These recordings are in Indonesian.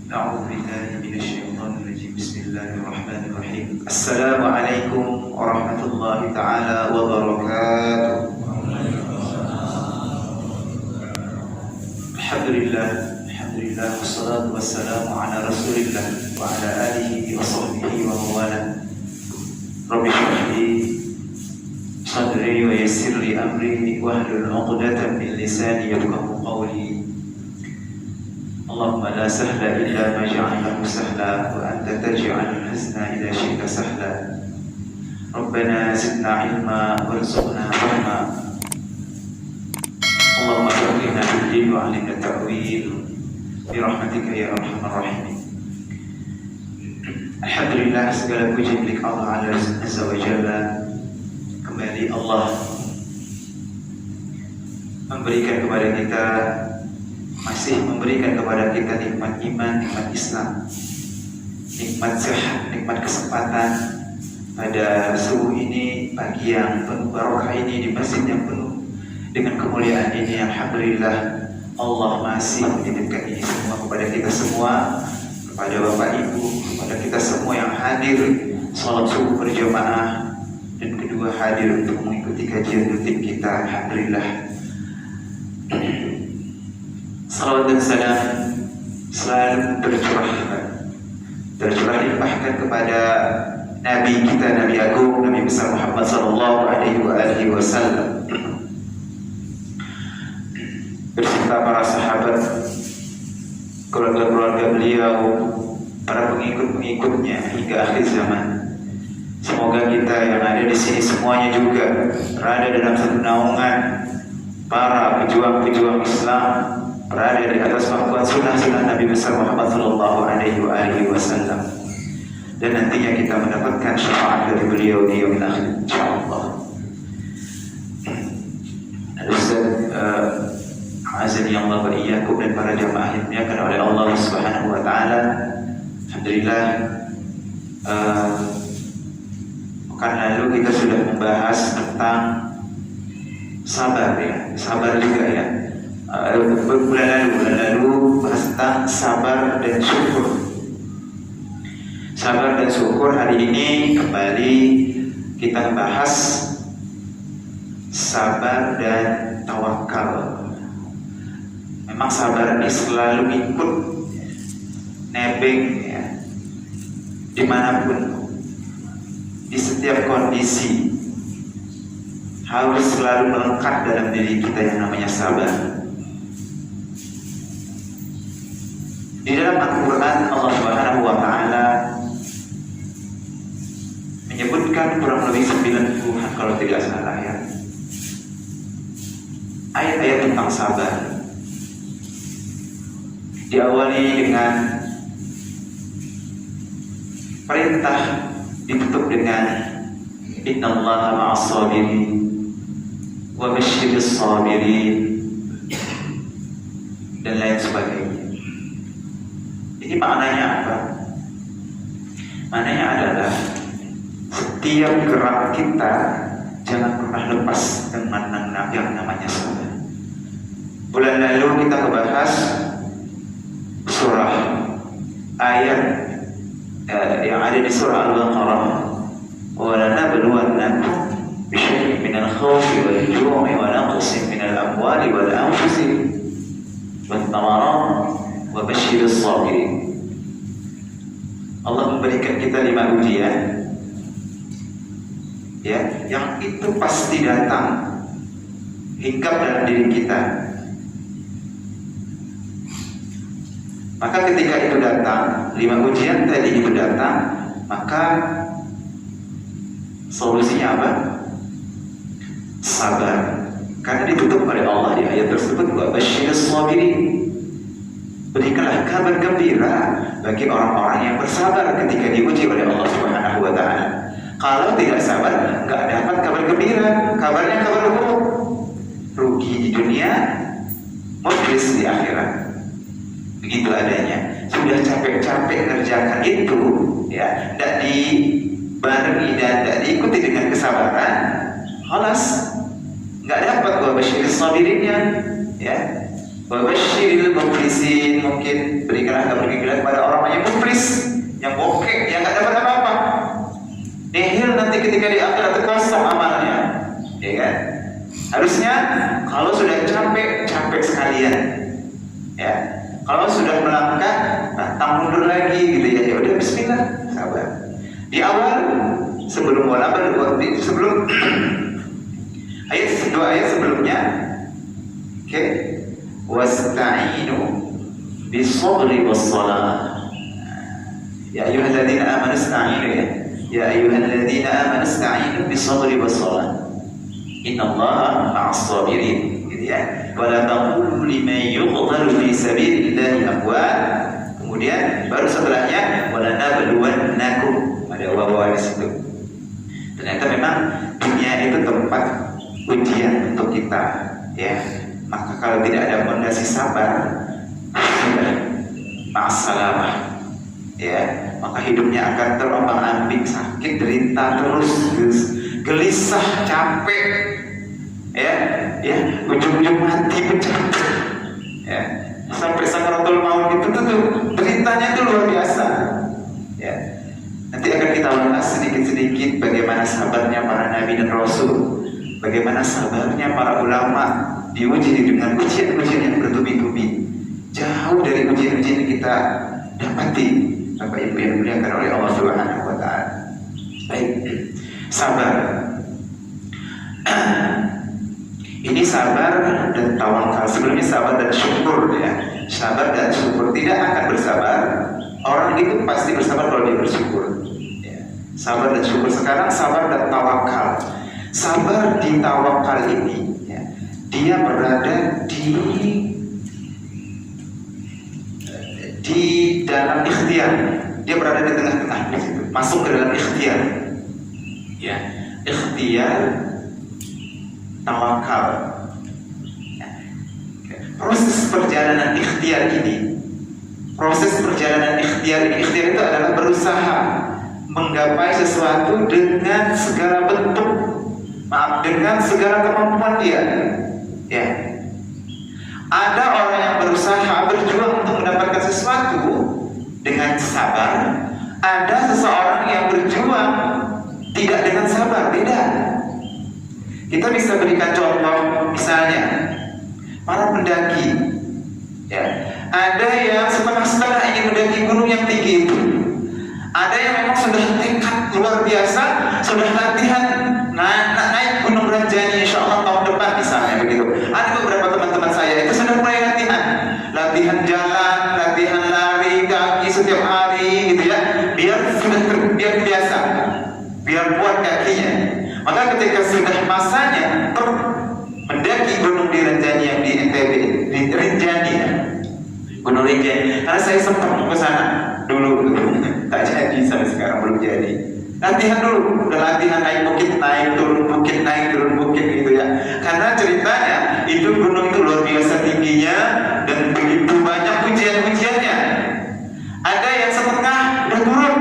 أعوذ بالله من الشيطان الرجيم بسم الله الرحمن الرحيم السلام عليكم ورحمة الله تعالى وبركاته الحمد لله والصلاة والسلام على رسول الله وعلى آله وصحبه ومن والاه رب اشرح لي صدري ويسر لي أمري واحلل عقدة من لساني يفقهوا قولي اللهم لا سهل إلا ما جعلته سهلا وأنت تجعل الحزن إذا شئت سهلا ربنا زدنا علما وارزقنا فهما اللهم فقهنا في الدين وعلمنا التأويل برحمتك يا أرحم الراحمين. Alhamdulillah, segala puji milik Allah Azza wa Jalla. Kembali Allah masih memberikan kepada kita nikmat iman, nikmat Islam, nikmat sehat, nikmat kesempatan pada subuh ini, pagi yang penuh barokah ini, di masjid yang penuh dengan kemuliaan ini. Alhamdulillah, Allah masih menitipkan ini semua kepada kita semua, kepada Bapak Ibu, kepada kita semua yang hadir salat subuh berjamaah dan kedua hadir untuk mengikuti kajian rutin kita. Alhamdulillah, salawat dan salam selalu tercurah limpahkan kepada Nabi kita, Nabi Agung, Nabi besar Muhammad sallallahu alaihi wasallam, beserta para sahabat, keluarga-keluarga beliau, para pengikut-pengikutnya hingga akhir zaman. Semoga kita yang ada di sini semuanya juga berada dalam satu naungan para pejuang-pejuang Islam, berada di atas pangkuan sunnah-sunnah Nabi besar Muhammad sallallahu alaihi wasallam, dan nantinya kita mendapatkan syafaat dari beliau di yaumil akhir insyaallah. Ustaz azani Allah wa iyyakum dan para jamaah yang dimuliakan oleh Allah Subhanahu wa taala. Alhamdulillah, pekan lalu kita sudah membahas tentang sabar juga ya. Bulan lalu bahas tentang sabar dan syukur. Sabar dan syukur. Hari ini kembali kita bahas sabar dan tawakal. Memang sabar ini selalu ikut nebeng ya, dimanapun, di setiap kondisi harus selalu melekat dalam diri kita yang namanya sabar. Di dalam Al-Quran Allah Subhanahu wa Ta'ala menyebutkan kurang lebih 90-an kalau tidak salah ya, ayat-ayat tentang sabar. Diawali dengan perintah, ditutup dengan innallaha ma'as sabirin wa basyyiris sabirin dan lain sebagainya. Ini maknanya apa? Maknanya adalah setiap gerak kita jangan pernah lepas dengan yang namanya sabar. Bulan lalu kita membahas surah ayat yang ada di surah Al-Baqarah, wa lanabluwannakum bisyai'in minal khawfi wal ju'i wa naqsin minal amwali wal anfusi wat thamarat wa basyiris sabirin. Allah memberikan kita 5 ujian ya, yang itu pasti datang hinggap dalam diri kita. Maka ketika itu datang, 5 ujian tadi itu datang, maka solusinya apa? Sabar. Karena ditutup oleh Allah di ayat tersebut, wa basyiris sabirin. Berikanlah kabar gembira bagi orang-orang yang bersabar ketika diuji oleh Allah Subhanahu wa Ta'ala. Kalau tidak sabar, nggak dapat kabar gembira, kabarnya kabar buruk, rugi di dunia, muflis di akhirat. Begitu adanya. Sudah capek-capek ngerjakan itu ya, tidak dibarengi dan tidak diikuti dengan kesabaran, halas nggak dapat wa basyiris sabirinnya ya. Wa basyiril muflisin, mungkin berikanlah kabar gembira kepada orang yang muflis, yang bokek, yang enggak dapat apa-apa. Nihil nanti ketika di akhirat kosong amalnya, ya kan? Harusnya kalau sudah capek sekalian, ya. Kalau sudah melangkah, pantang mundur lagi, gitu ya. Ya udah, Bismillah, sabar. Di awal sebelum sebelum dua ayat sebelumnya, oke, wasta'inu bis-sabri was-shalah. Ya ayyuhalladzina amanu ista'inu, ya. Ya ayyuhalladzina amanu ista'inu bis-sabri was-shalah. Innallaha ma'as-sabirin, gitu ya. Wala taqulu liman yuqtalu fi sabilillahi amwat. Kemudian baru setelahnya wala nabluwannakum, ada wawa di situ. Ternyata memang dunia itu tempat ujian untuk kita, ya. Maka kalau tidak ada fondasi sabar, sudah ma'assalamah, ya. Maka hidupnya akan terombang-ambing, sakit, derita terus, gelisah, capek, ya, ujung-ujung mati, pecah, ya, sampai sakaratul maut itu tuh deritanya itu luar biasa, ya. Nanti akan kita ulas sedikit-sedikit bagaimana sabarnya para nabi dan rasul, bagaimana sabarnya para ulama diuji dengan ujian-ujian yang bertubi-tubi, jauh dari ujian-ujian yang kita dapati, Bapak Ibu yang dimuliakan oleh Allah Subhanahu wa Ta'ala. Baik, sabar. Ini sabar dan tawakal. Sebelumnya sabar dan syukur, ya. Sabar dan syukur. Tidak akan bersabar orang itu pasti bersabar kalau dia bersyukur, ya. Sabar dan syukur. Sekarang sabar dan tawakal. Sabar di tawakal ini, ya, dia berada di dalam ikhtiar. Dia berada di tengah-tengah, masuk ke dalam ikhtiar, ya. Ikhtiar, tawakal. Proses perjalanan ikhtiar ini, ikhtiar itu adalah berusaha menggapai sesuatu dengan segala bentuk, dengan segala kemampuan dia, ya. Ada orang yang berusaha berjuang untuk mendapatkan sesuatu dengan sabar, ada seseorang yang berjuang tidak dengan sabar, beda. Kita bisa berikan contoh, misalnya para pendaki, ya. Ada yang setengah-setengah ingin mendaki gunung yang tinggi itu. Ada yang memang sudah tekad luar biasa, sudah latihan naik gunung Rinjani insya Allah tahun depan misalnya, begitu. Ada beberapa teman-teman saya itu sudah mulai latihan jalan, latihan lari kaki setiap hari, gitu ya. Biar biasa, biar kuat kakinya. Maka ketika sudah masanya mendaki gunung di Rinjani yang di NTB, di Rinjani, ya. Gunung Rinjani. Karena saya sempat ke sana dulu, tak jadi sampai sekarang belum jadi. Latihan dulu, udah latihan naik bukit, naik turun bukit, naik turun bukit, gitu ya. Karena ceritanya itu gunung itu luar biasa tingginya dan begitu banyak ujian-ujiannya. Ada yang setengah udah turun,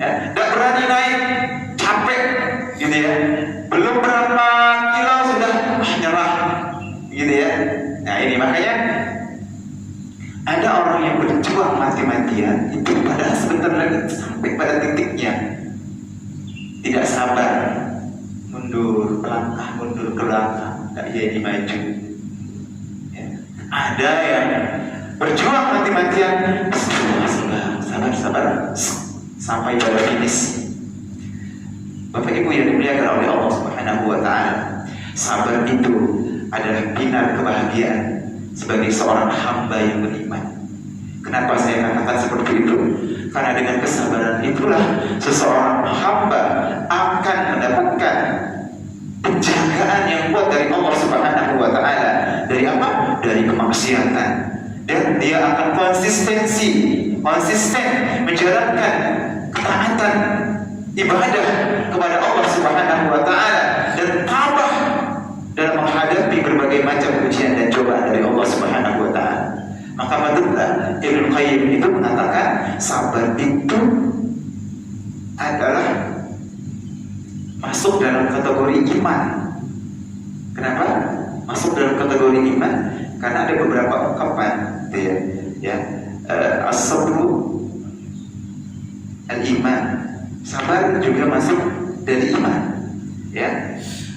ya, gak berani naik, capek, gitu ya. Belum berapa kilo sudah nyerah, gitu ya. Nah ini makanya ada orang yang berjuang mati-matian itu padahal sebentar lagi sampai pada titiknya, tidak sabar, mundur ke belakang, tak jadi maju, ya. Ada yang berjuang mati-matian, sabar sampai pada finish. Bapak Ibu yang dimuliakan oleh Allah Subhanahu wa Ta'ala, sabar itu adalah pilar kebahagiaan sebagai seorang hamba yang beriman. Kenapa saya katakan seperti itu? Karena dengan kesabaran itulah seseorang hamba akan mendapatkan penjagaan yang kuat dari Allah Subhanahu wa Ta'ala. Dari apa? Dari kemaksiatan. Dan dia akan konsisten menjalankan ketaatan ibadah kepada Allah Subhanahu wa Ta'ala dan tabah dalam menghadapi berbagai macam ujian dan cobaan dari Allah Subhanahu wa Ta'ala. Maka patutlah Ibnu Qayyim itu mengatakan sabar itu adalah masuk dalam kategori iman. Kenapa? masuk dalam kategori iman karena ada beberapa ungkapan, gitu ya. As-sabru al-iman, sabar juga masuk dari iman, ya.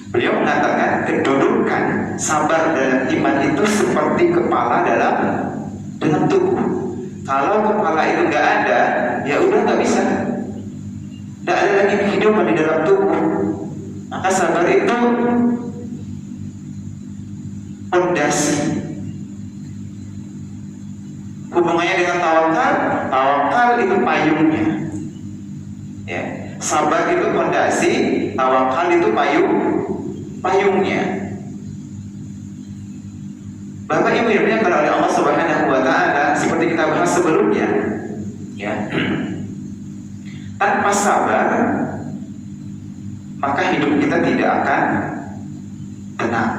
Beliau mengatakan kedudukan sabar dalam iman itu seperti kepala dalam tubuh. Kalau kepala itu nggak ada, ya udah nggak bisa, nggak ada lagi kehidupan di dalam tubuh. Maka sabar itu fondasi. Hubungannya dengan tawakal, tawakal itu payungnya. Ya, sabar itu fondasi, tawakal itu payungnya. Bapak Ibu yang dimuliakan oleh Allah Subhanahu wa taala, seperti kita bahas sebelumnya, ya. Tanpa sabar, maka hidup kita tidak akan tenang,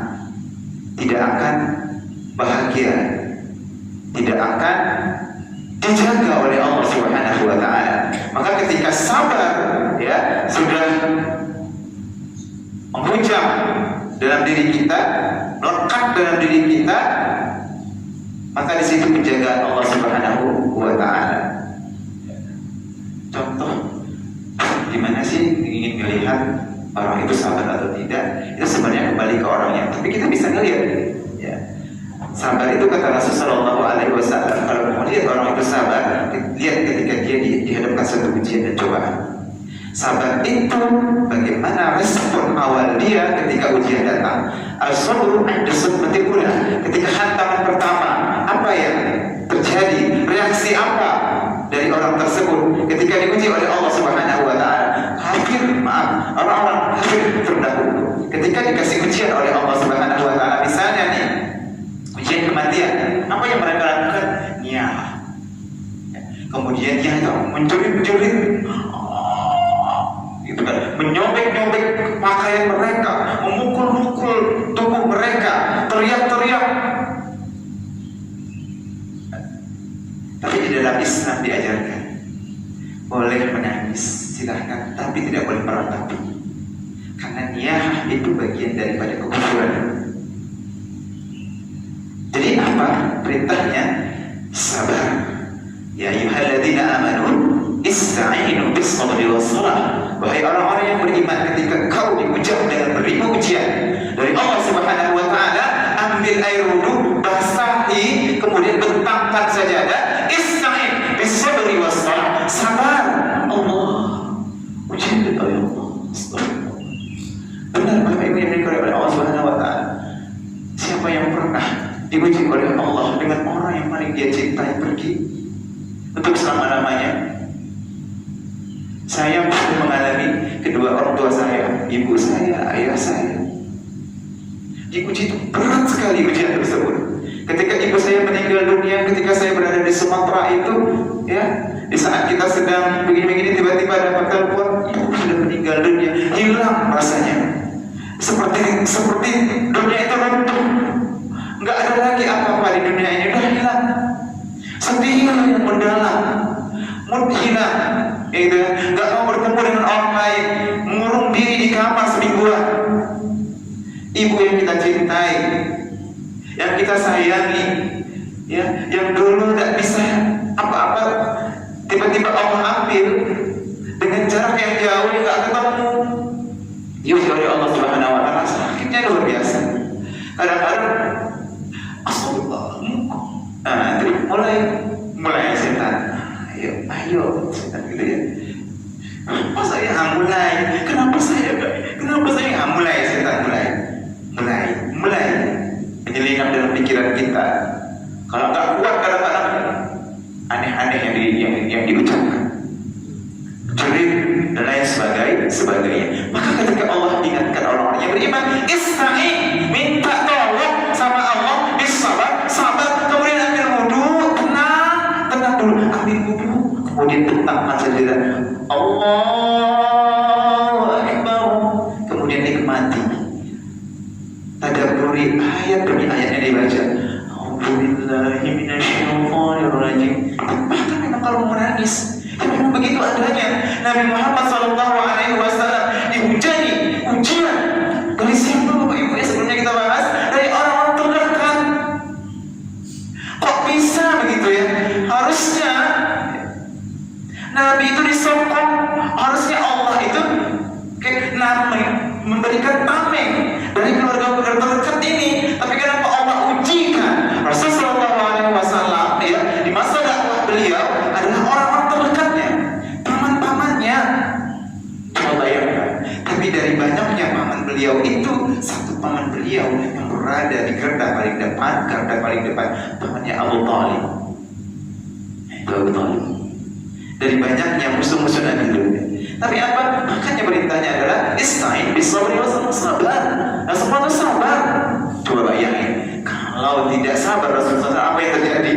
tidak akan bahagia, tidak akan dijaga oleh Allah Subhanahu wa taala. Maka ketika sabar, ya, sudah menghujam dalam diri kita, melekat dalam diri kita, maka di situ penjagaan Allah Subhanahu wa taala. Contoh, gimana sih ingin melihat orang itu sabar atau tidak? Itu sebenarnya kembali ke orangnya, tapi kita bisa ngelihat, ya. Sabar itu kata Rasulullah Shallallahu Alaihi Wasallam, kalau mau lihat orang itu sabar, lihat ketika dia dihadapkan suatu ujian dan cobaan. Sabar itu bagaimana respon awal dia ketika ujian datang. Al-sabru 'inda sadmatil ula, ketika hantaman pertama, apa yang terjadi, reaksi apa dari orang tersebut ketika diuji oleh Allah Subhanahu wa taala. Orang-orang kafir terdahulu ketika dikasih ujian oleh Allah Subhanahu wa taala, misalnya nih ujian kematian, apa yang mereka lakukan? Nyah. Kemudian dia itu menjerit-jerit, gitu kan, menyobek-nyobek pakaian mereka, memukul-mukul tubuh mereka, teriak-teriak. Tapi di dalam Islam diajarkan boleh menangis, silahkan, tapi tidak boleh meratapi, karena niyah itu bagian daripada kekufuran. Jadi apa perintahnya? Sabar. Ya ayyuhalladzina amanu ista'inu bis-sabri was-salah. Wahai orang-orang yang beriman, ketika kau diujian dengan beribu ujian dari Allah Subhanahu wa taala, ambil air wudu, basahi, kemudian bentangkan sajadah, ista'in bis-sabri was-salah. Sabar. Allah ujian dari Allah. Astagfirullah. Benar Bapak Ibu yang dimuliakan oleh Allah Subhanahu wa taala. Siapa yang pernah diuji oleh Allah dengan orang yang paling dia cintai pergi untuk selama-lamanya? Saya pernah mengalami kedua orang tua saya, ibu saya, ayah saya. Diuji itu berat sekali ujian tersebut. Ketika ibu saya meninggal dunia, ketika saya berada di Sumatera itu, ya, di saat kita sedang begini-begini, tiba-tiba dapat telepon, ibu sudah meninggal dunia, hilang rasanya. Seperti dunia itu runtuh. Nggak ada lagi apa-apa di dunia ini, udah hilang. Sedih yang mendalam, mudhilah, itu nggak mau bertemu dengan orang lain, mengurung diri di kamar semingguan. Ibu yang kita cintai, yang kita sayangi, ya, yang dulu nggak bisa apa-apa, tiba-tiba Allah ambil dengan jarak yang jauh, nggak ketemu. Diuji oleh Allah Subhanahu wa taala, sakitnya luar biasa. Kadang-kadang Astagfirullah, mulai setan, ayo setan, gitu ya. Kenapa saya mulai setan mulai menyelinap dalam pikiran kita. Kalau nggak kuat, kadang-kadang aneh-aneh yang diucapkan, jerit dan lain sebagainya. Maka ketika Allah ingatkan orang-orang yang beriman, ista'in, minta tolong sama Allah, sabar, kemudian ambil wudu, tenang dulu, ambil wudu, kemudian bentangkan sajadah, Allahu Akbar, kemudian nikmati, tadabburi ayat demi ayat yang dibaca. A'udzubillahi minasyaitonirrajim. Bahkan memang kalau menangis, memang begitu adanya. Nabi Muhammad SAW dihujani ujian dari siapa Bapak Ibu yang sebelumnya kita bahas, dari orang Nabi itu disokong. Harusnya Allah itu memberikan tameng dari keluarga terdekat ini. Tapi kenapa Allah ujikan Rasulullah SAW ya, di masa dakwah beliau adalah orang-orang terdekatnya, paman-pamannya. Coba bayangkan. Tapi dari banyaknya paman beliau itu, satu paman beliau yang berada di garda paling depan, pamannya Abu Talib. Itu Abu Talib. Dari banyaknya musuh-musuh Nabi dulu. Tapi apa? Makanya perintahnya adalah ista'in bisabri wassabar. Semua itu sabar. Coba bayangin, kalau tidak sabar Rasulullah, apa yang terjadi?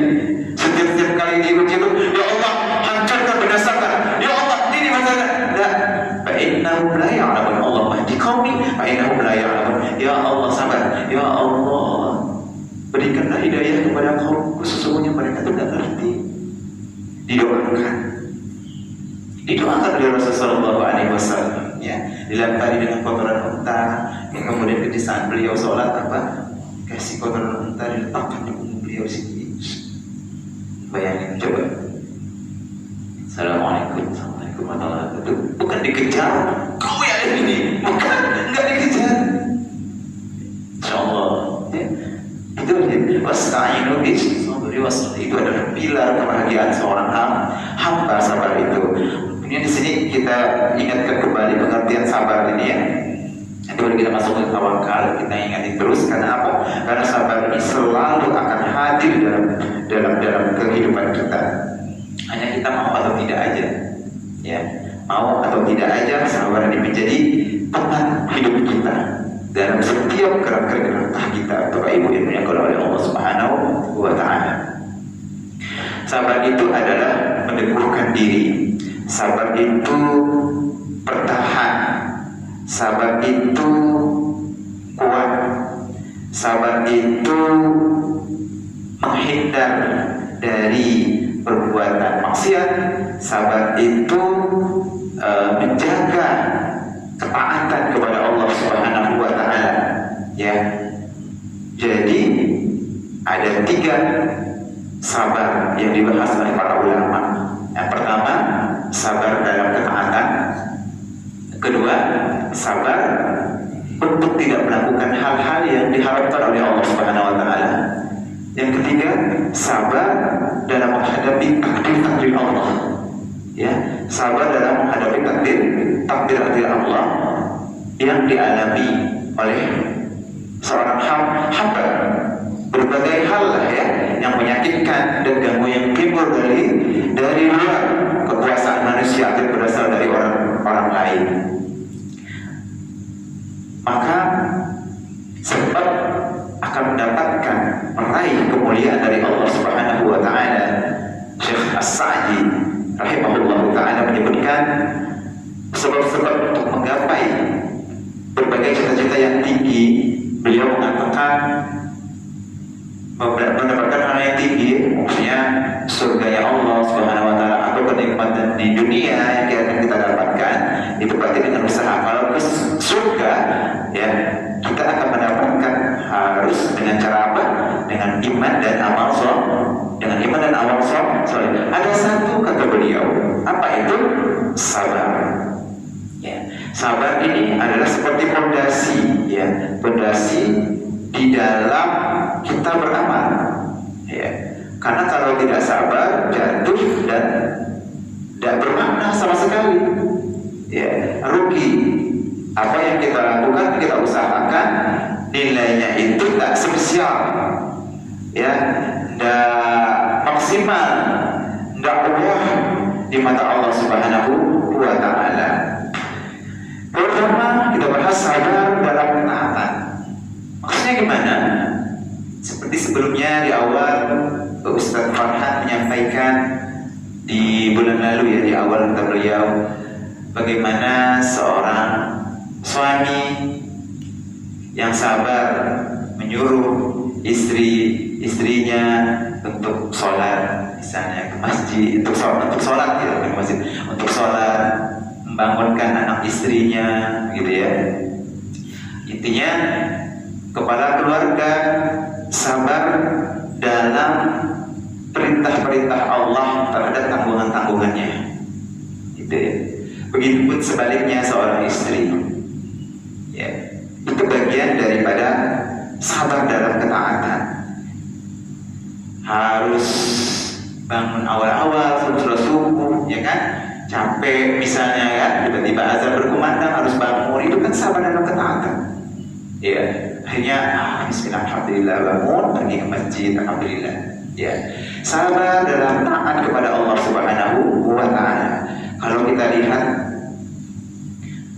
Setiap kali diuji itu, ya Allah, hancurkan, binasakan. Ya Allah, ini masalah. Tidak. Fa'innahum la ya'lamun. Allah mahdi qaumi fa'innahum la ya'lamun. Ya Allah, sabar. Ya Allah, berikanlah hidayah kepada kaumku, sesungguhnya mereka tidak ngerti. Didoakan oleh Rasulullah SAW, ya, dilempari dengan kotoran unta, yang kemudian di saat beliau sholat kasih kotoran unta diletakkan di punggung beliau sini. Bayangin coba. Assalamualaikum warahmatullahi wabarakatuh. Bukan dikejar, kau ya ini, bukan, enggak dikejar. Insyaallah, ya. Itu wasta'inu bis-sabri was-salah. Itu adalah pilar kebahagiaan seorang hamba, sabar itu. Kemudian di sini kita ingatkan kembali pengertian sabar ini ya. Nanti baru kita masuk ke tawakal, kita ingatin terus. Karena apa? Karena sabar ini selalu akan hadir dalam kehidupan kita. Hanya kita mau atau tidak aja, ya. Mau atau tidak aja, sabar ini menjadi teman hidup kita dalam setiap gerak-gerik langkah kita. Bapak Ibu yang dimuliakan oleh Allah Subhanahu wa Ta'ala. Sabar itu adalah meneguhkan diri. Sabar itu bertahan. Sabar itu kuat. Sabar itu menghindar dari perbuatan maksiat. Sabar itu menjaga ketaatan kepada Allah Subhanahu wa Ta'ala, ya. Jadi ada 3 sabar yang dibahas oleh para ulama. Yang pertama, sabar dalam ketaatan. Kedua, sabar untuk tidak melakukan hal-hal yang diharapkan oleh Allah Subhanahu wa Ta'ala. Yang ketiga, sabar dalam menghadapi takdir Allah, ya. Sabar dalam menghadapi takdir Allah yang dialami oleh seorang hamba. Berbagai hal lah ya yang menyakitkan dan ganggu yang timbul dari luar kekuasaan manusia atau berasal dari orang lain. Maka sebab akan mendapatkan meraih kemuliaan dari Allah Subhanahu wa Ta'ala. Syekh As-Sa'di rahimahullah ta'ala menyebutkan sebab-sebab untuk menggapai berbagai cita-cita yang tinggi. Beliau mengatakan mendapatkan hal yang tinggi, maksudnya surga ya Allah Subhanahu wa Ta'ala atau kenikmatan di dunia yang akan kita dapatkan, itu berarti dengan usaha. Kalau ke surga, ya, kita akan mendapatkan harus dengan cara apa? Dengan iman dan amal soleh. Ada satu kata beliau, apa itu? Sabar. Ya. Sabar ini adalah seperti fondasi, ya, fondasi di dalam kita beramal, ya. Karena kalau tidak sabar, jatuh dan tidak bermakna sama sekali, ya, rugi. Apa yang kita lakukan, kita usahakan, nilainya itu tak spesial, ya, tidak maksimal, tidak wah di mata Allah Subhanahu wa Ta'ala. Pertama, kita bahas sabar dalam ketaatan. Maksudnya gimana? Seperti sebelumnya di awal Ustaz Farhan menyampaikan di bulan lalu, ya, di awal kata beliau, bagaimana seorang suami yang sabar menyuruh istrinya untuk sholat, misalnya ke masjid, untuk sholat gitu, ke masjid, untuk sholat, membangunkan anak istrinya, gitu ya. Intinya kepala keluarga sabar dalam perintah-perintah Allah terhadap tanggungan-tanggungannya, Gitu ya. Begitupun sebaliknya seorang istri, ya, itu bagian daripada sabar dalam ketaatan. Harus bangun awal-awal subuh, ya kan? Capek misalnya ya, tiba-tiba azan berkumandang harus bangun, itu kan sabar dalam ketaatan. Ya, akhirnya bismillah, alhamdulillah, bangun pergi ke masjid, alhamdulillah. Ya, sabar dalam taat kepada Allah Subhanahu wa Ta'ala. Kalau kita lihat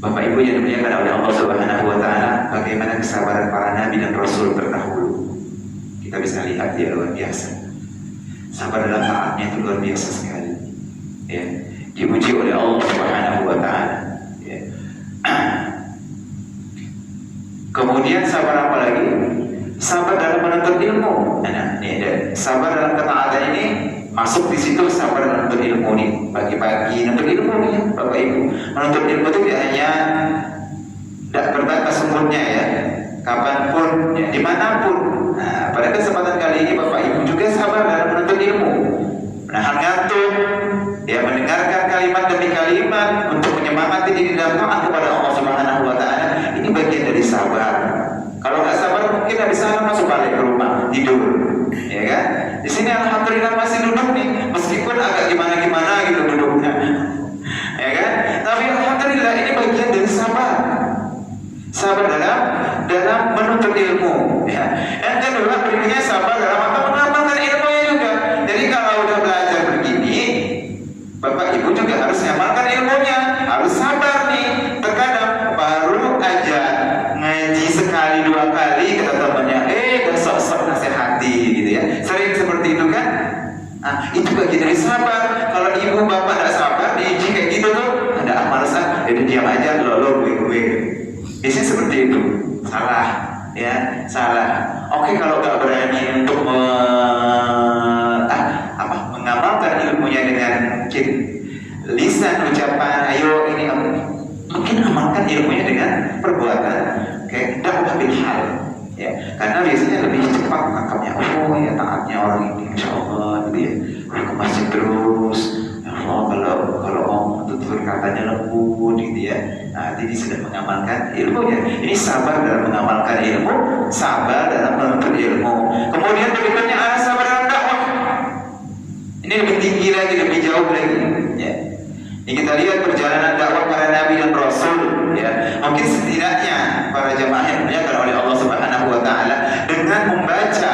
Bapak Ibu yang dimuliakan oleh Allah Subhanahu wa Ta'ala, bagaimana kesabaran para nabi dan rasul terdahulu, kita bisa lihat dia luar biasa. Sabar dalam taatnya itu luar biasa sekali. Ya, dipuji oleh Allah Subhanahu wa Ta'ala. Ya. Kemudian sabar apa lagi? Sabar dalam menuntut ilmu. Nah, ini ada sabar dalam ketaatan ini masuk di situ. Sabar dalam menuntut ilmu nih, pagi-pagi menuntut ilmu nih, Bapak Ibu. Menuntut ilmu itu tidak hanya tidak berbatas umurnya ya, kapanpun, ya, dimanapun. Nah, pada kesempatan kali ini Bapak Ibu juga sabar dalam menuntut ilmu, menahan ngantuk, ya, mendengarkan kalimat demi kalimat untuk menyemangati diri dalam taat kepada Allah Subhanahu wa Ta'ala. Ini bagian dari sabar. Kalau nggak sabar mungkin habis sana masuk balik ke rumah tidur, ya kan? Di sini alhamdulillah masih duduk nih, meskipun agak gimana-gimana gitu duduknya, ya kan? Tapi alhamdulillah ini bagian dari sabar. Sabar dalam menuntut ilmu, ya. Yang kedua berikutnya sabar dalam mengamalkan ilmunya juga. Jadi kalau udah belajar begini, Bapak Ibu juga harus mengamalkan ilmunya, harus sabar nih. Terkadang baru aja ngaji sekali dua kali kata temannya, udah sok-sok nasihati gitu ya. Sering seperti itu kan? Nah, itu bagian dari sabar. Kalau ibu bapak tidak sabar diuji kayak gitu tuh, ada amal sah, jadi diam aja, lolo gue. Biasanya seperti itu, salah, ya, salah. Oke, kalau nggak berani untuk mengamalkan ilmunya dengan mungkin lisan ucapan, ayo ini mungkin amalkan ilmunya dengan perbuatan, kayak dakwah bil hal, ya, karena biasanya lebih cepat tangkapnya. Oh ya, taatnya orang ini, insya Allah, gitu ya, ke masjid terus. Kalau ngomong tutur katanya lembut gitu ya. Nah, jadi sudah mengamalkan ilmunya. Ini sabar dalam mengamalkan ilmu, sabar dalam menuntut ilmu. Kemudian berikutnya ada sabar dalam dakwah. Ini lebih tinggi lagi, lebih jauh lagi. Ya. Ini kita lihat perjalanan dakwah para nabi dan rasul. Ya. Mungkin setidaknya para jamaah yang dimuliakan oleh Allah Subhanahu wa Ta'ala dengan membaca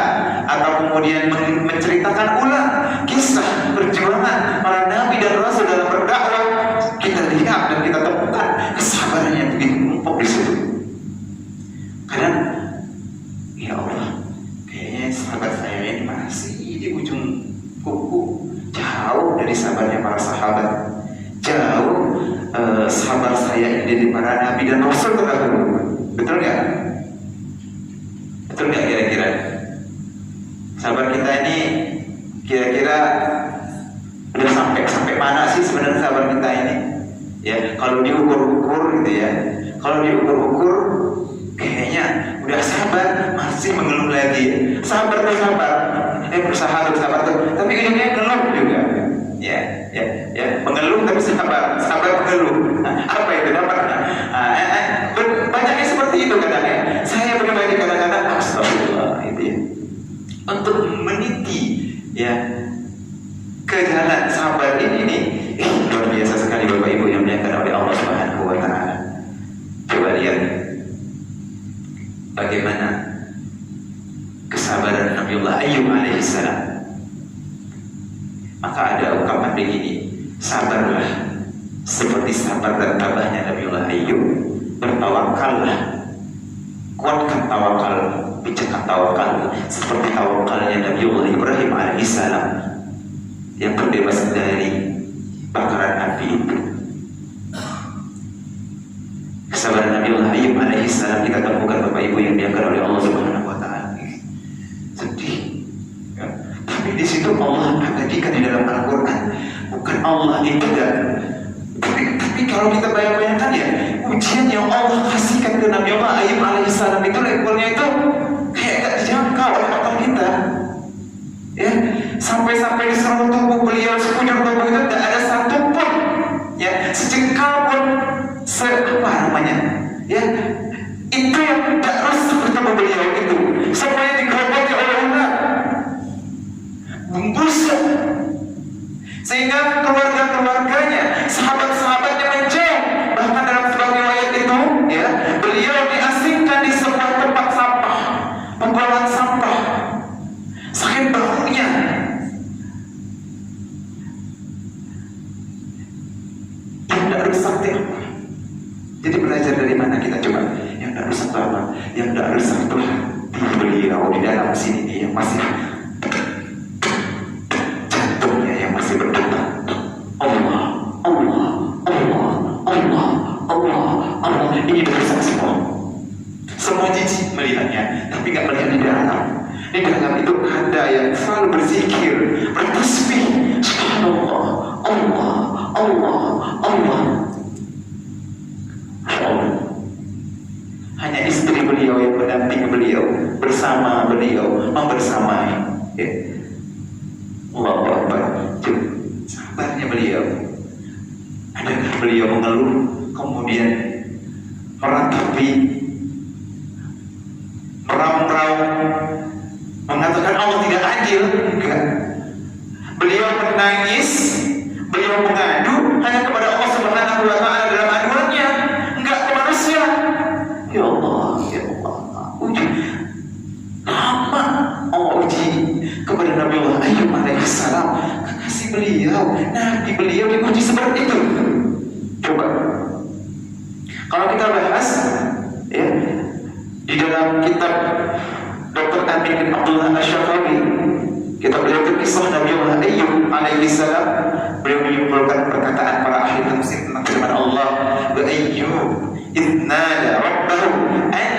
atau kemudian menceritakan ulang kisah perjuangan para nabi dan rasul dalam berdakwah, kita lihat dan kita temukan kesabarannya begitu mumpuk di situ. Kadang, ya Allah, kayaknya sahabat saya ini masih di ujung kuku, jauh dari sabarnya para sahabat, jauh sabar saya ini dari para nabi dan rasul terdahulu. Betul nggak? Betul nggak kira-kira? Sabar kita ini kira-kira udah sampai mana sih sebenarnya sabar kita ini? Ya, kalau diukur-ukur gitu ya. Kalau diukur-ukur kayaknya udah sabar masih mengeluh lagi. Sabar tuh sabar. Berusaha untuk sabar tuh, tapi ujungnya ngeluh juga. Ya, mengeluh tapi sabar mengeluh. Apa itu dapatnya? Banyaknya seperti itu kadang ya. Saya pribadi kadang-kadang astagfirullah itu ya. Untuk meniti ya ke jalan sabar ini luar biasa sekali Bapak Ibu yang dimuliakan oleh Allah Subhanahu wa Ta'ala. Coba lihat bagaimana kesabaran Nabiullah Ayyub alaihissalam. Maka ada ungkapan begini, sabarlah seperti sabar dan tabahnya Nabiullah Ayyub, bertawakallah, kuatkan tawakal, bijakan tawakal seperti tawakalnya Nabiullah Ibrahim alaihissalam yang terbebas dari bakaran api itu. Kesabaran Nabiullah Ayyub alaihissalam kita temukan Bapak Ibu yang diangkat oleh Allah Subhanahu wa Ta'ala. Sedih ya. Tapi di situ Allah abadikan di dalam Al-Quran. Bukan Allah itu dan tapi kalau kita bayangkan ya, ujian yang Allah kasihkan ke Nabiullah Ayyub alaihissalam itu levelnya itu kayak gak dijangkau oleh akal kita. Ya, sampai di seluruh tubuh beliau, sekujur tubuh itu tidak ada satu pun ya sejengkal pun, apa namanya, ya, itu yang tidak rusuh bertemu beliau itu, semuanya digerogoti oleh ular, busuk, sehingga keluarga-keluarganya, sahabat-sahabatnya menjauh. Bahkan dalam sebuah riwayat itu, ya, beliau diasingkan di sebuah tempat sampah, pembuangan sampah, saking baunya. Yang tidak rusak itu apa? Jadi belajar dari mana kita coba? Yang tidak rusak itu apa? Yang tidak rusak itu hati beliau di dalam sini nih, yang masih jantungnya yang masih berdetak. Allah, Allah, Allah, Allah, Allah, Allah. Ini rusak semua. Semua jijik melihatnya, tapi nggak melihat di dalam. Di dalam itu ada yang selalu berzikir, bertasbih, subhanallah, Allah, Allah, Allah. Hanya istri beliau yang mendampingi beliau, bersama beliau, membersamai. Ya. Allahu Akbar. Sabarnya beliau. Adakah beliau mengeluh, kemudian meratapi, meraung-raung, mengatakan Allah tidak adil? Enggak. Beliau menangis, beliau mengadu hanya kepada Allah Subhanahu wa Ta'ala dalam aduannya, enggak ke manusia. Ya Allah, ya Allah, uji lama Allah uji kepada Nabi Allah Ayyub alaihissalam, kekasih beliau, Nabi beliau diuji seperti itu. Coba kalau kita bahas, ya, di dalam kitab Dr. Amin bin Abdullah Asy-Syafi'i, kita beliau itu kisah Nabi Allah Ayyub alaihissalam. Beliau menyimpulkan perkataan para ahli tafsir tentang firman Allah, wa Ayyub idnada rabbahu an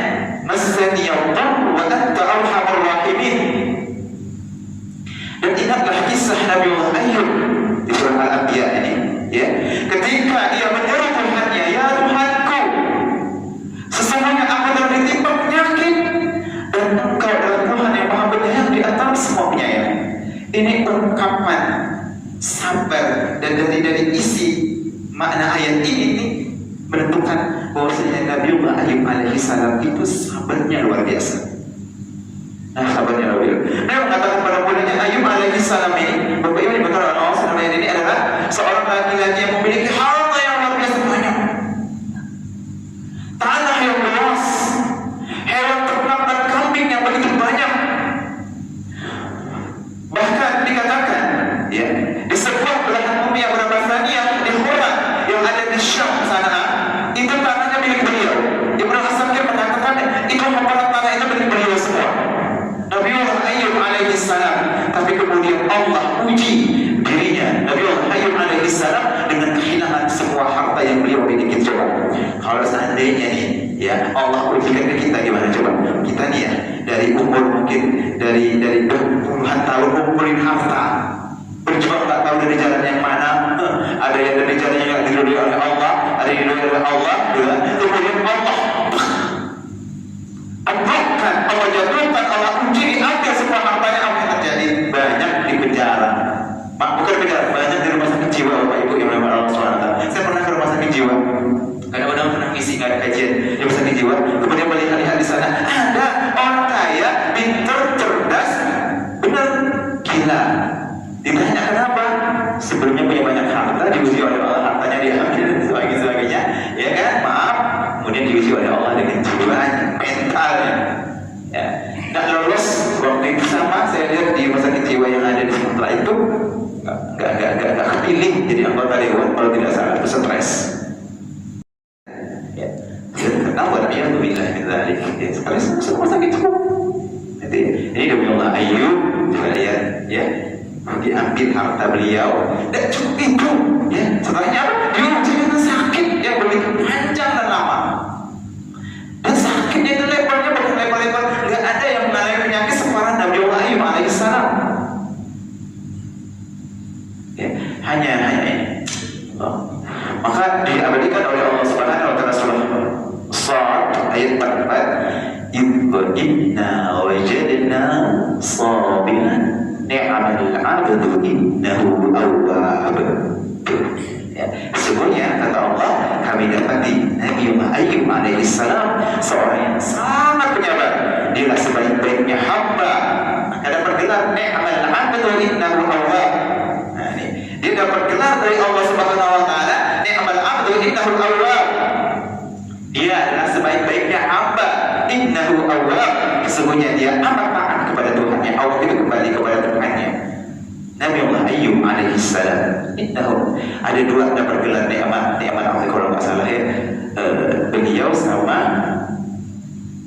massani ad-darr wa anta arhamur rahimin. Dan ingatlah kisah Nabi Allah Ayyub di surah Al-Anbiya ini, ya, ketika dia menyeru Tuhannya, ya Tuhanku, sesungguhnya aku telah ditimpa penyakit dan Engkau adalah Tuhan yang Maha Penyayang di antara semua penyayang. Ini ungkapan sabar, dan dari isi makna ayat ini menentukan bahwasanya Nabiullah Ayyub alaihissalam itu sabarnya luar biasa. Nah, sabarnya luar biasa. Dia mengatakan pada muridnya Ayyub alaihissalam ini, Bapak Ibu dibakar oleh Allah SWT, ini adalah seorang laki-laki yang memiliki harta yang luar biasa banyak, tanah yang luas, hewan ternak dan kambing yang begitu banyak. Bahkan dikatakan, ya, di sebuah belahan bumi yang bernama Thaniyah di Huran yang ada di Syam sana, itu tanahnya milik beliau. Ibnu Asakir mengatakan itu hamparan tanah itu milik beliau semua, Nabiullah Ayyub alaihissalam. Tapi kemudian Allah uji dirinya, Nabiullah Ayyub alaihissalam, dengan kehilangan semua harta yang beliau miliki. Coba kalau seandainya nih, ya, Allah ujikan ke kita gimana coba? Kita nih, ya, dari umur mungkin dari puluhan tahun ngumpulin harta, berjuang nggak tahu dari jalan yang mana. Ada yang dari jalan yang nggak diridhoi oleh Allah, ada yang diridhoi oleh Allah, ya. Kemudian Allah abaikan, Allah jatuhkan, Allah uji, diambil semua hartanya. Apa yang terjadi? Banyak di penjara. Bukan penjara, banyak di rumah sakit jiwa, Bapak Ibu yang memang Allah SWT. Saya pernah ke rumah sakit jiwa, kadang-kadang pernah ngisi, nggak ada kajian di rumah sakit jiwa, kemudian melihat di sana ada orang kaya, pintar, cerdas, benar, gila. Ditanya kenapa? Sebelumnya punya banyak harta, diuji oleh Allah, hartanya diambil dan sebagainya, ya kan? Maaf, kemudian diuji oleh Allah dengan jiwanya, mentalnya, ya. Nggak lolos waktu itu. Sama saya lihat di rumah sakit jiwa yang ada di Sumatera itu, nggak kepilih jadi anggota dewan kalau tidak salah, itu stres. Ya, karena buat dia tuh bilang dari sekali semua sakit jiwa. Ini Nabiullah Ayyub, coba lihat, ya, diambil harta beliau dan cukup itu, ya. Setelahnya apa? Diuji dengan sakit yang begitu panjang dan lama, dan sakitnya itu lebarnya bukan lebar-lebar, nggak ada yang mengalami penyakit separah Nabiullah Ayyub alaihissalam. Ya, hanya ini. Maka diabadikan oleh Allah Subhanahu wa Ta'ala surah Shad ayat 44, inna wajadna sabiran ni'mal 'abdu innahu awwab. Ya, Ya, sesungguhnya kata Allah, kami dapati Nabi Ayyub alaihissalam seorang yang sangat penyabar. Dia sebaik-baiknya hamba. Maka dapat gelar ni'mal 'abdu innahu awwab. Nah, ini dia dapat gelar dari Allah Subhanahu wa taala, ni'mal 'abdu innahu awwab. Dia adalah sebaik-baiknya hamba, innahu awwab. Sesungguhnya dia amat taat kepada Tuhannya. Allah itu kembali kepada Tuhannya. Nabi Allah Ayyub alaihissalam, innahu ada dua dapat gelar ni'mat Allah kalau nggak salah ya. Beliau sama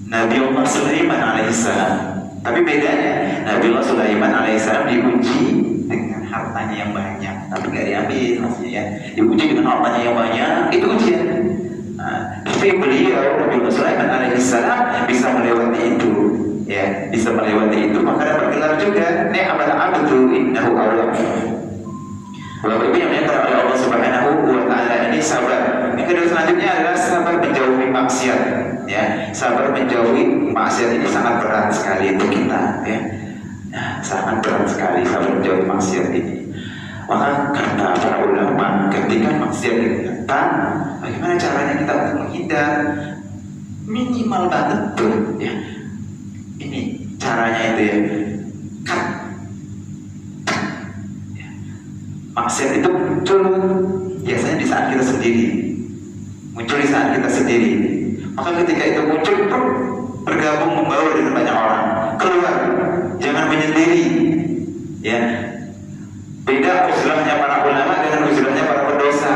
Nabi Allah Sulaiman alaihissalam. Tapi bedanya Nabi Allah Sulaiman alaihissalam diuji dengan hartanya yang banyak, tapi nggak diambil maksudnya. Diuji dengan hartanya yang banyak, itu ujian. Tapi beliau Nabi Allah Sulaiman alaihissalam bisa melewati itu. Ya, bisa melewati itu, maka dapat gelar juga ni'mal 'abdu innahu awwab. Bapak Ibu yang diantara oleh Allah Subhanahu wa taala ini sabar. Yang kedua selanjutnya adalah sabar menjauhi maksiat. Ya, sabar menjauhi maksiat ini sangat berat sekali untuk kita. Ya, sangat berat sekali sabar menjauhi maksiat ini. Maka kata para ulama, ketika maksiat itu datang, bagaimana caranya kita untuk menghindar? Minimal banget tuh, ya. Ini caranya itu ya, ya. Maksiat itu muncul biasanya di saat kita sendiri, muncul di saat kita sendiri. Maka ketika itu muncul, bergabung membaur dengan banyak orang, keluar, jangan menyendiri. Ya, beda uzlahnya para ulama dengan uzlahnya para pendosa.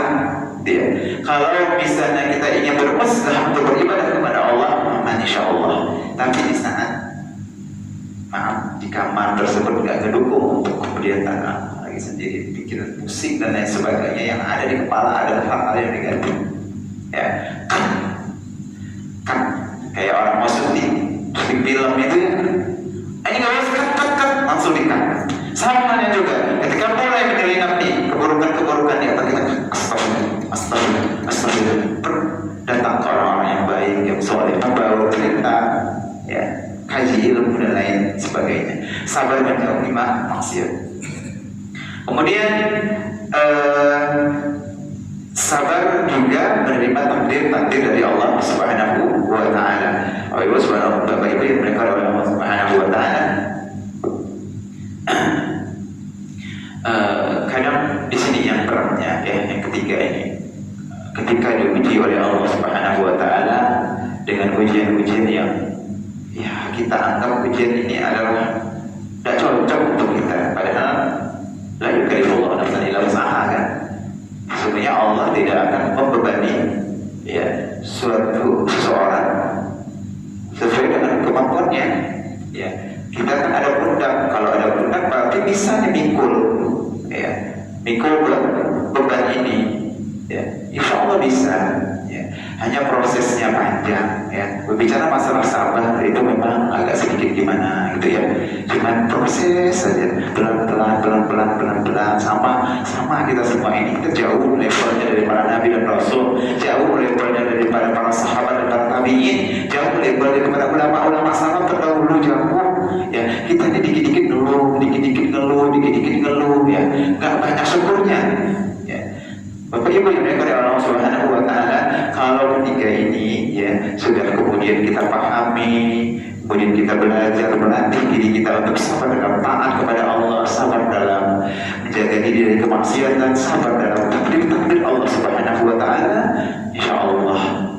Ya, kalau misalnya kita ingin beruzlah untuk beribadah kepada Allah, aman insya Allah. Tapi di saat di kamar tersebut nggak kedukung untuk kemudian tanam lagi sendiri, pikiran pusing dan lain sebagainya, yang ada di kepala adalah hal-hal yang negatif. Ya, kan kayak orang mau syuting film itu ya, ini nggak boleh cut langsung dikat. Sama juga ketika mulai menyelinap nih keburukan di atas kita, astagfirullah, datang ke orang-orang yang baik, yang soleh, membawa cerita, ya, kaji ilmu dan lain sebagainya. Sabar menjauhi maksiat. Kemudian sabar juga menerima takdir dari Allah Subhanahu wa taala. Bapak Ibu yang mereka oleh Allah Subhanahu wa taala. Kadang di sini yang beratnya ya, yang ketiga ini, ketika diuji oleh Allah Subhanahu wa taala dengan ujian-ujian yang ya kita anggap ujian ini adalah tidak cocok untuk kita, padahal la yukallifullahu nafsan illa wus'aha kan. Sebenarnya Allah tidak akan membebani ya seseorang sesuai dengan kemampuannya. Ya, kita kan ada pundak, kalau ada pundak berarti bisa dimikul, ya, mikul beban ini, ya, insya Allah bisa. Ya, hanya prosesnya panjang. Ya, berbicara masalah sabar itu memang agak sedikit gimana gitu ya. Cuman proses saja, pelan-pelan, sama kita semua ini. Kita jauh levelnya dari para nabi dan rasul, jauh levelnya daripada para sahabat dan para tabiin, jauh levelnya kepada ulama-ulama salaf terdahulu jauh. Ya, kita ini dikit-dikit ngeluh, ya, nggak banyak syukurnya. Ya. Bapak Ibu yang dimuliakan oleh Allah Subhanahu wa taala, kalau ketika ini ya sudah kemudian kita pahami, kemudian kita belajar melatih diri kita untuk sabar dalam taat kepada Allah, sabar dalam menjaga diri dari kemaksiatan, sabar dalam takdir Allah Subhanahu wa taala, insya Allah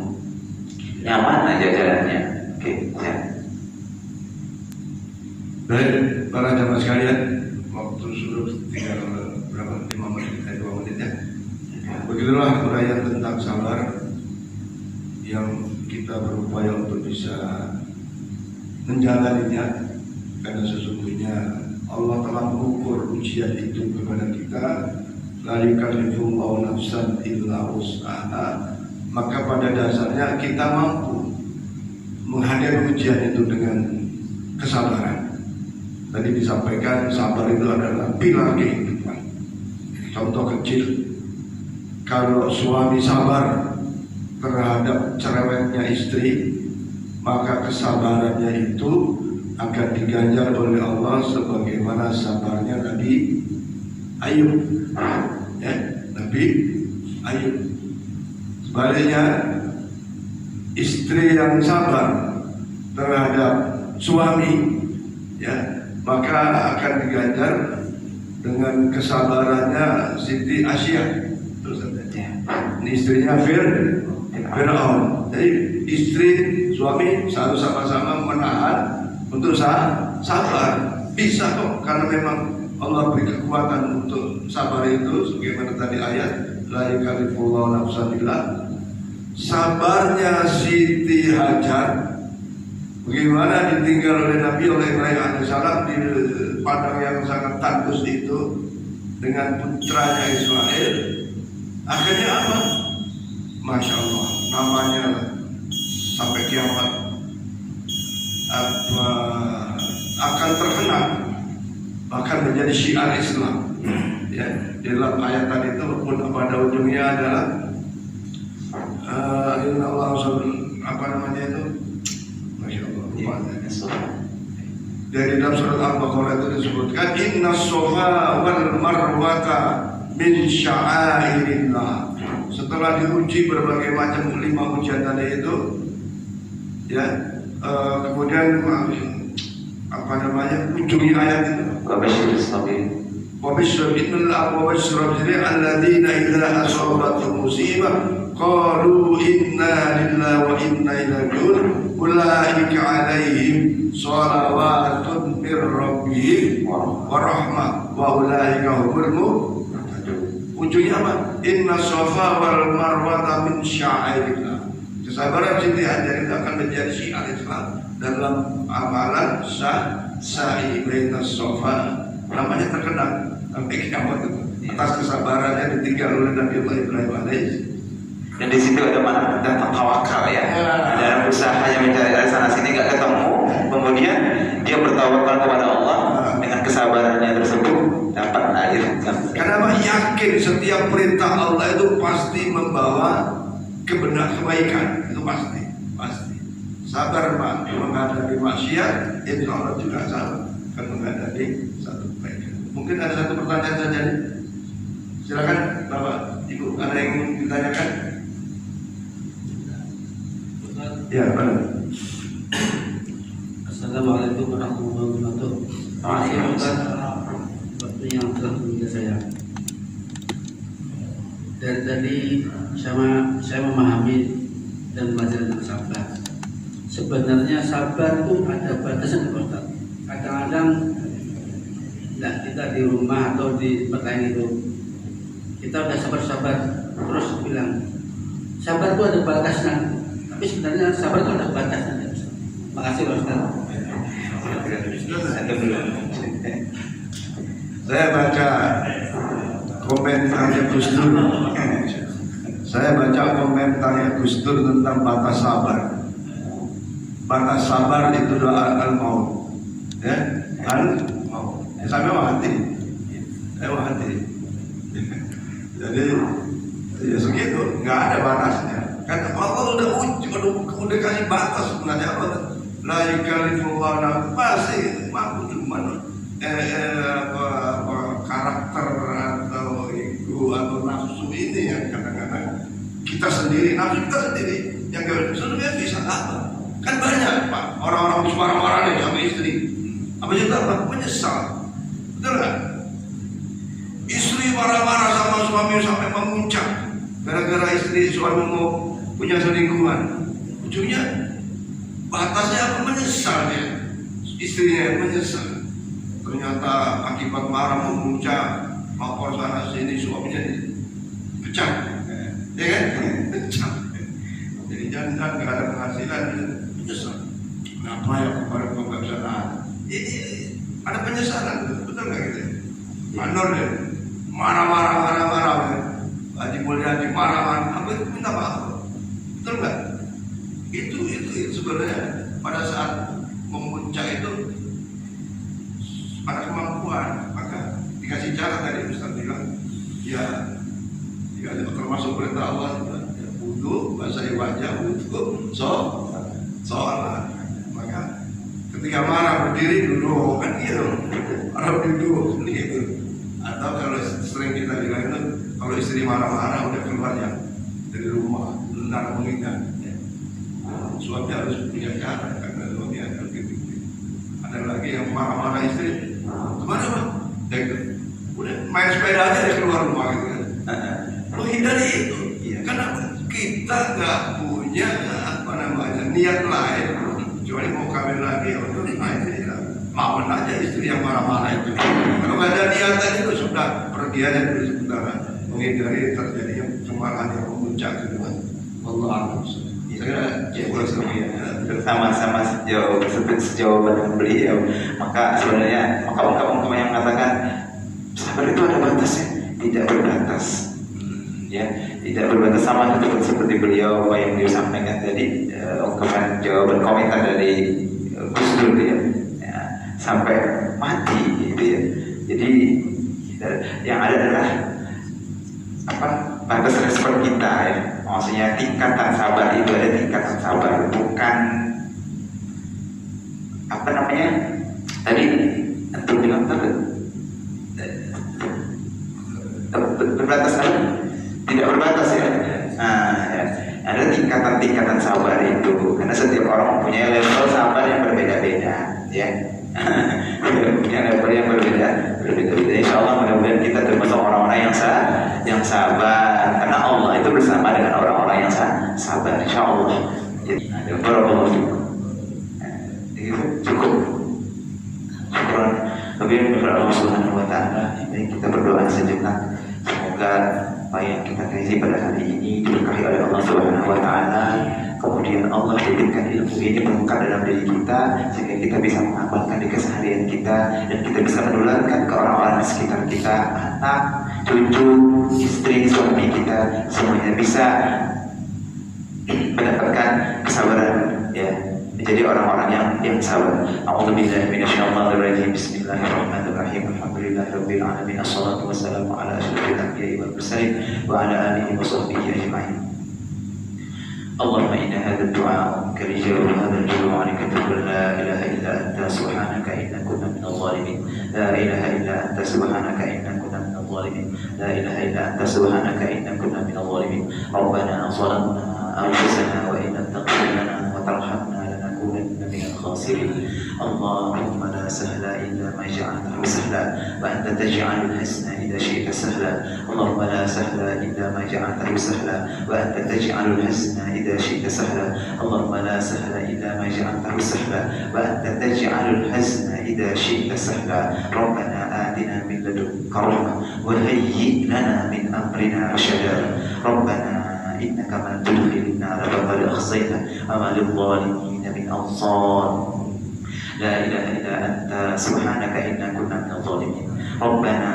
nyaman aja jalannya. Oke, ya. Baik, para jamaah sekalian, waktu sudah tinggal berapa? 5 menit, 2 menit ya. Begitulah uraian tentang sabar yang kita berupaya untuk bisa menjalaninya, karena sesungguhnya Allah telah mengukur ujian itu kepada kita. La yukallifullahu nafsan illa wus'aha. Maka pada dasarnya kita mampu menghadapi ujian itu dengan kesabaran. Tadi disampaikan sabar itu adalah pilar kehidupan. Contoh kecil, kalau suami sabar terhadap cerewetnya istri, maka kesabarannya itu akan diganjar oleh Allah sebagaimana sabarnya Nabi Ayub. Ya, Nabi Ayub. Sebaliknya, istri yang sabar terhadap suami, ya, maka akan diganjar dengan kesabarannya Siti Asia. Terus ini istrinya Fir'aun. Jadi istri suami harus sama-sama menahan untuk sabar. Bisa kok, karena memang Allah beri kekuatan untuk sabar itu. Sebagaimana tadi ayat, la yukallifullahu nafsan illa. Sabarnya Siti Hajar, bagaimana ditinggal oleh Nabi oleh Ibrahim alaihissalam di padang yang sangat tandus itu dengan putranya Ismail. Akhirnya apa? Masya Allah, namanya sampai kiamat akan terkenal, bahkan menjadi syiar Islam. Ya, di dalam ayat tadi itu pun pada ujungnya adalah Inna Allah apa namanya itu? Masya Allah, lupa. Dari dalam surat Al-Baqarah itu disebutkan Inna Sofa wal Marwata min sya'airillah. Setelah diuji berbagai macam 5 ujian tadi itu, ya, kemudian apa namanya, ujung ayat itu Wabishir innal wabishir alladzina idza asabatuhum musibah qalu inna lillahi wa inna ilaihi raji'un ulaika alaihim shalawatun mir rabbihim wa rahmah wa ulaika humul muhtadun. Ujungnya apa? Inna Safa wal Marwata min sya'airillah. Kesabaran Siti Hajar itu akan menjadi syiar Islam dalam amalan sa'i baina Safa. Namanya terkenal sampai kiamat itu atas kesabarannya ditinggal oleh Nabi Ibrahim alaihissalam. Dan di situ ada mana datang tawakal ya. Dalam usahanya mencari dari sana sini nggak ketemu, kemudian dia bertawakal kepada Allah dengan kesabarannya tersebut dapat air. Karena yakin setiap perintah Allah itu pasti membawa kebaikan, itu pasti. Sabar Pak menghadapi maksiat, insya Allah juga sabar akan menghadapi satu kebaikan. Mungkin ada satu pertanyaan saja nih. Silakan Bapak, Ibu, ada yang ingin ditanyakan? Ya, benar. Assalamualaikum warahmatullahi wabarakatuh. Waktu yang telah memberi saya. Dari tadi saya memahami dan belajar tentang sabar. Sebenarnya sabar itu ada batasan, Ustaz. Kadang-kadang kita di rumah atau di tempat lain itu kita udah sabar-sabar terus bilang sabar itu ada batasnya, tapi sebenarnya sabar itu ada batasnya. Makasih Ustaz. Saya baca komentarnya Gus Dur. Saya baca komentarnya Gus Dur tentang batas sabar. Batas sabar itu doa al-maut. Ya, al-maut. Saya mati. Jadi ya segitu, nggak ada batasnya. Kata Allah udah kasih batas sebenarnya apa? La yukallifullahu nafsan, pasti mampu cuman karakter atau ego atau nafsu ini yang kadang-kadang kita sendiri, nafsu kita sendiri yang gak sebenarnya bisa apa? Kan banyak Pak orang-orang marah-marah nih sama istri. Apa itu apa? Menyesal, betul nggak? Istri marah-marah sama suami sampai memuncak gara-gara istri suami mau punya selingkuhan. Ujungnya batasnya apa? Menyesal dia, istrinya menyesal. Ternyata akibat marah memuncak, lapor sana sini, suaminya pecah, ya kan? Pecah. Jadi jangan nggak ada penghasilan, menyesal. Kenapa ya kemarin kok nggak bisa tahan? Ini ada penyesalan, betul nggak gitu? Manor ya, marah. Haji Mulyadi marah, apa itu minta maaf, betul nggak? Itu sebenarnya pada saat memuncak itu ada kemampuan, maka dikasih cara tadi Ustaz bilang, ya termasuk perintah Allah, ya, wudu, basahi wajah, wudu, sholat. Maka ketika marah berdiri duduk, kan gitu, marah duduk gitu. Atau kalau sering kita bilang itu Kalau istri marah-marah udah keluar ya dari rumah, benar mengingat. Ya. Suami harus punya cara karena suami akan gitu. Ada lagi yang marah-marah istri, kemana bang? Udah main sepeda aja dia keluar rumah gitu kan. Menghindari itu, karena kita nggak punya niat lain. Kecuali mau kawin lagi, ya udah lawan aja istri yang marah-marah itu. Kalau nggak ada niatan itu sudah pergi aja dulu sementara, menghindari terjadinya kemarahan yang memuncak gitu kan. Allah alam. Bersama-sama sejauh dengan beliau, maka sebenarnya ungkapan yang mengatakan sabar itu ada batasnya, tidak berbatas, ya, tidak berbatas. Sama seperti beliau apa yang beliau sampaikan tadi, ungkapan jawaban komentar dari Gus Dur ya, sampai mati gitu ya. Jadi yang ada adalah batas respon kita ya. Maksudnya tingkatan sabar itu ada tingkatan sabar, bukan tadi untuk bilang berbatas apa? Tidak berbatas ya. Ya. Ada tingkatan sabar itu, karena setiap orang mempunyai level sabar yang berbeda-beda ya. Punya level yang berbeda-beda. Insya Allah mudah-mudahan kita termasuk orang-orang yang sabar, karena Allah itu bersama dengan orang-orang yang sabar. Insya Allah. Jadi barakallahu fikum. Itu cukup. Syukur. Lebih kepada Allah Subhanahu Wa Taala. Jadi kita berdoa sejenak. Semoga apa yang kita kaji pada hari ini diberkahi oleh Allah Subhanahu Wa Taala. Kemudian Allah jadikan ilmu ini mengukar dalam diri kita, sehingga kita bisa mengamalkan di keseharian kita, dan kita bisa menularkan ke orang-orang di sekitar kita, anak, cucu, istri, suami kita, semuanya bisa mendapatkan kesabaran ya, menjadi orang-orang yang sabar. A'udzubillahi minasyaitonir Bismillahirrahmanirrahim. Alhamdulillahirabbil alamin. Assalatu wassalamu ala asyrofil anbiya'i wal mursalin wa ala alihi wa sahbihi ajma'in. اللهم إن هذا الدعاء منك رجال هذا الجوع لكتب لا إله إلا أنت سبحانك إنا كنا من الظالمين لا إله إلا أنت سبحانك إنا كنا من الظالمين لا إله إلا أنت سبحانك إنا كنا من الظالمين ربنا ظلمنا أنفسنا وإن لم تغفر لنا وترحمنا لنكونن من الخاسرين اللهم لا سهل إلا ما جعلته سهلا وأنت تجعل الحزن إذا شئت سهلا اللهم لا سهل إلا ما جعلته سهلا وأنت تجعل الحزن إذا شئت سهلا اللهم لا سهل إلا ما جعلته سهلا وأنت تجعل الحزن إذا شئت سهلا ربنا آتنا من لدنك رحمة وهيئ لنا من أمرنا رشدا ربنا إنك من تدخل النار فقد أخزيته وما للظالمين من أنصار لا إله إلا أنت سبحانك إنا كنا من الظالمين ربنا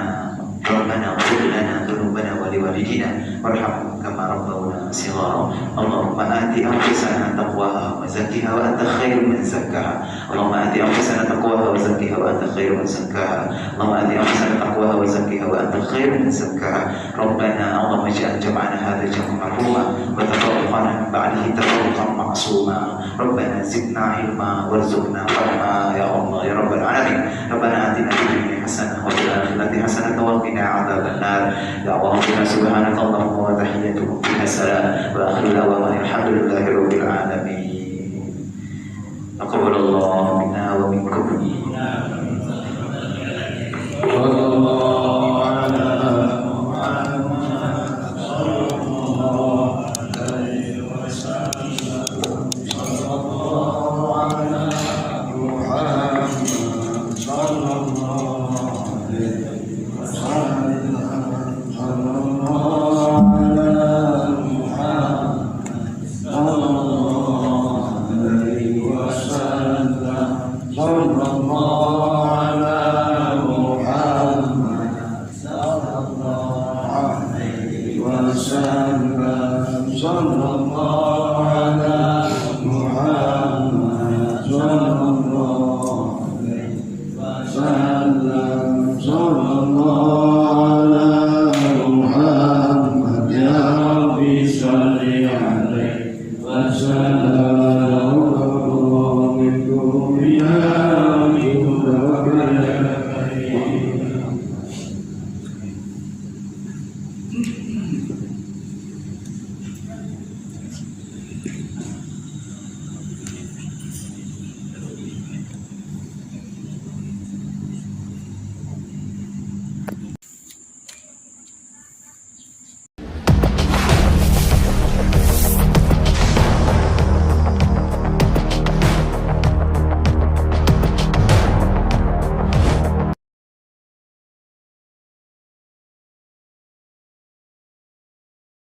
اغفر لنا ذنوبنا ولوالدينا وارحمهم كما ربونا صغارا اللهم آت أنفسنا تقواها وزكها وأنت خير من زكاها اللهم آت أنفسنا تقواها وزكها وأنت خير من زكاها اللهم آت أنفسنا تقواها وزكها وأنت خير من زكاها ربنا اللهم اجعل جمعنا هذا جمعا مرحوما وتفرقنا من بعده تفرقا معصوما ربنا زدنا علما وارزقنا فهما يا الله يا رب العالمين ربنا آتنا في الدنيا حسنة وفي الآخرة حسنة وقنا عذاب النار دعواهم فيها سبحانك اللهم وتحيتهم فيها سلام وآخر دعوانا الحمد لله رب العالمين تقبل الله منا ومنكم صلى الله على صلى الله